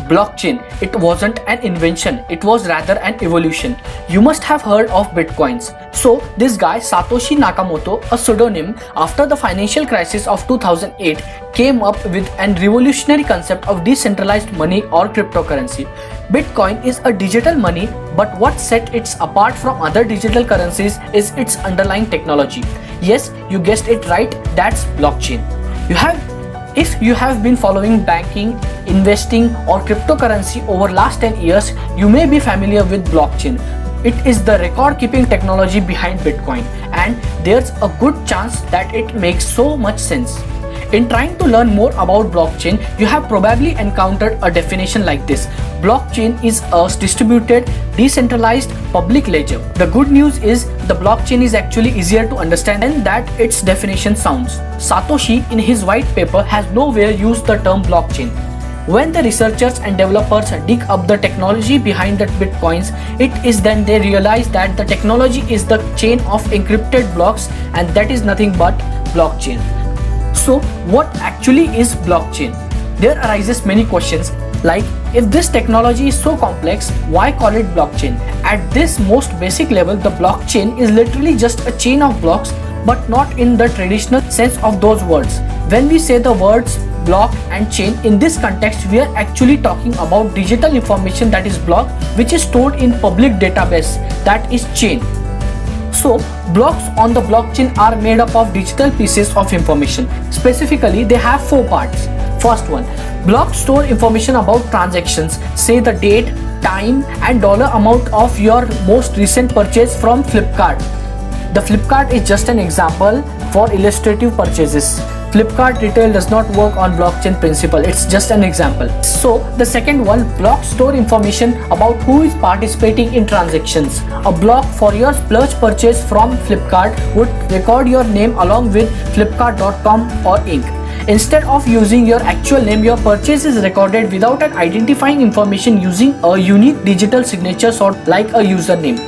Blockchain, it wasn't an invention, it was rather an evolution. You must have heard of bitcoins. So this guy Satoshi Nakamoto, a pseudonym, after the financial crisis of 2008 came up with an revolutionary concept of decentralized money or cryptocurrency. Bitcoin is a digital money, but what sets it apart from other digital currencies is its underlying technology. Yes, you guessed it right, that's blockchain. If you have been following banking, investing or cryptocurrency over last 10 years, you may be familiar with blockchain. It is the record-keeping technology behind Bitcoin, and there's a good chance that it makes so much sense. In trying to learn more about blockchain, you have probably encountered a definition like this. Blockchain is a distributed, decentralized public ledger. The good news is the blockchain is actually easier to understand than that its definition sounds. Satoshi in his white paper has nowhere used the term blockchain. When the researchers and developers dig up the technology behind the bitcoins, it is then they realize that the technology is the chain of encrypted blocks, and that is nothing but blockchain. So what actually is blockchain? There arises many questions like, if this technology is so complex, why call it blockchain? At this most basic level, the blockchain is literally just a chain of blocks, but not in the traditional sense of those words. When we say the words block and chain in this context, we are actually talking about digital information that is block, which is stored in public database, that is chain. So blocks on the blockchain are made up of digital pieces of information. Specifically, they have 4 parts. First one, blocks store information about transactions, say the date, time and dollar amount of your most recent purchase from Flipkart. The Flipkart is just an example for illustrative purchases. Flipkart retail does not work on blockchain principle, it's just an example. So the second one, blocks store information about who is participating in transactions. A block for your splurge purchase from Flipkart would record your name along with flipkart.com or Inc. Instead of using your actual name, your purchase is recorded without an identifying information using a unique digital signature sort like a username.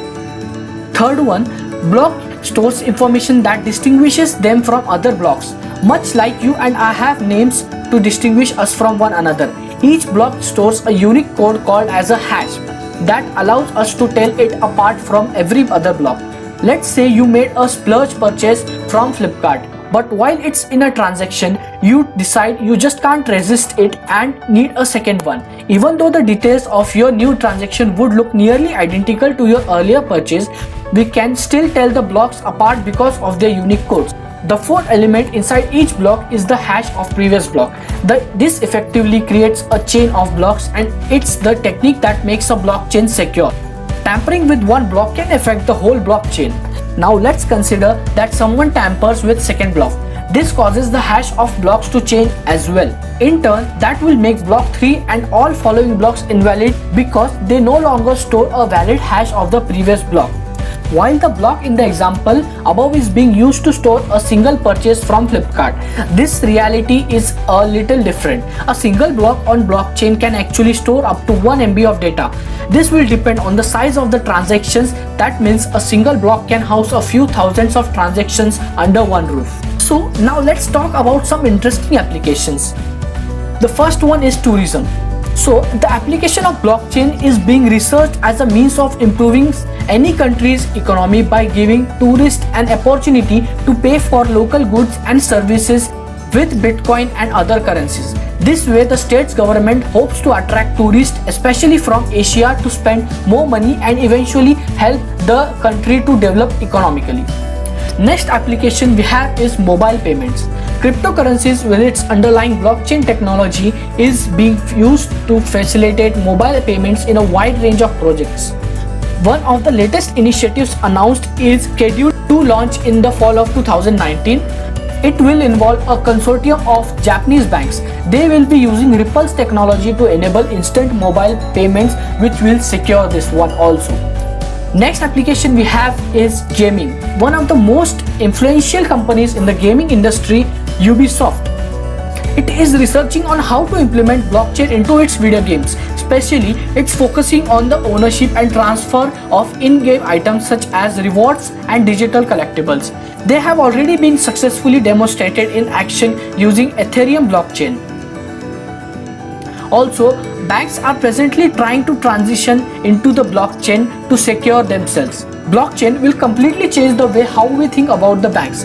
Third one, block stores information that distinguishes them from other blocks. Much like you and I have names to distinguish us from one another, each block stores a unique code called as a hash that allows us to tell it apart from every other block. Let's say you made a splurge purchase from Flipkart, but while it's in a transaction, you decide you just can't resist it and need a second one. Even though the details of your new transaction would look nearly identical to your earlier purchase, we can still tell the blocks apart because of their unique codes. The fourth element inside each block is the hash of previous block. This effectively creates a chain of blocks, and it's the technique that makes a blockchain secure. Tampering with one block can affect the whole blockchain. Now let's consider that someone tampers with second block. This causes the hash of blocks to change as well. In turn, that will make block 3 and all following blocks invalid because they no longer store a valid hash of the previous block. While the block in the example above is being used to store a single purchase from Flipkart, this reality is a little different. A single block on blockchain can actually store up to 1 MB of data. This will depend on the size of the transactions. That means a single block can house a few thousands of transactions under one roof. So now let's talk about some interesting applications. The first one is tourism. So the application of blockchain is being researched as a means of improving any country's economy by giving tourists an opportunity to pay for local goods and services with Bitcoin and other currencies. This way, the state's government hopes to attract tourists, especially from Asia, to spend more money and eventually help the country to develop economically. Next application we have is mobile payments. Cryptocurrencies with its underlying blockchain technology is being used to facilitate mobile payments in a wide range of projects. One of the latest initiatives announced is scheduled to launch in the fall of 2019. It will involve a consortium of Japanese banks. They will be using Ripple's technology to enable instant mobile payments, which will secure this one also. Next application we have is gaming. One of the most influential companies in the gaming industry, Ubisoft. It is researching on how to implement blockchain into its video games. Especially, it's focusing on the ownership and transfer of in-game items such as rewards and digital collectibles. They have already been successfully demonstrated in action using Ethereum blockchain. Also, banks are presently trying to transition into the blockchain to secure themselves. Blockchain will completely change the way how we think about the banks.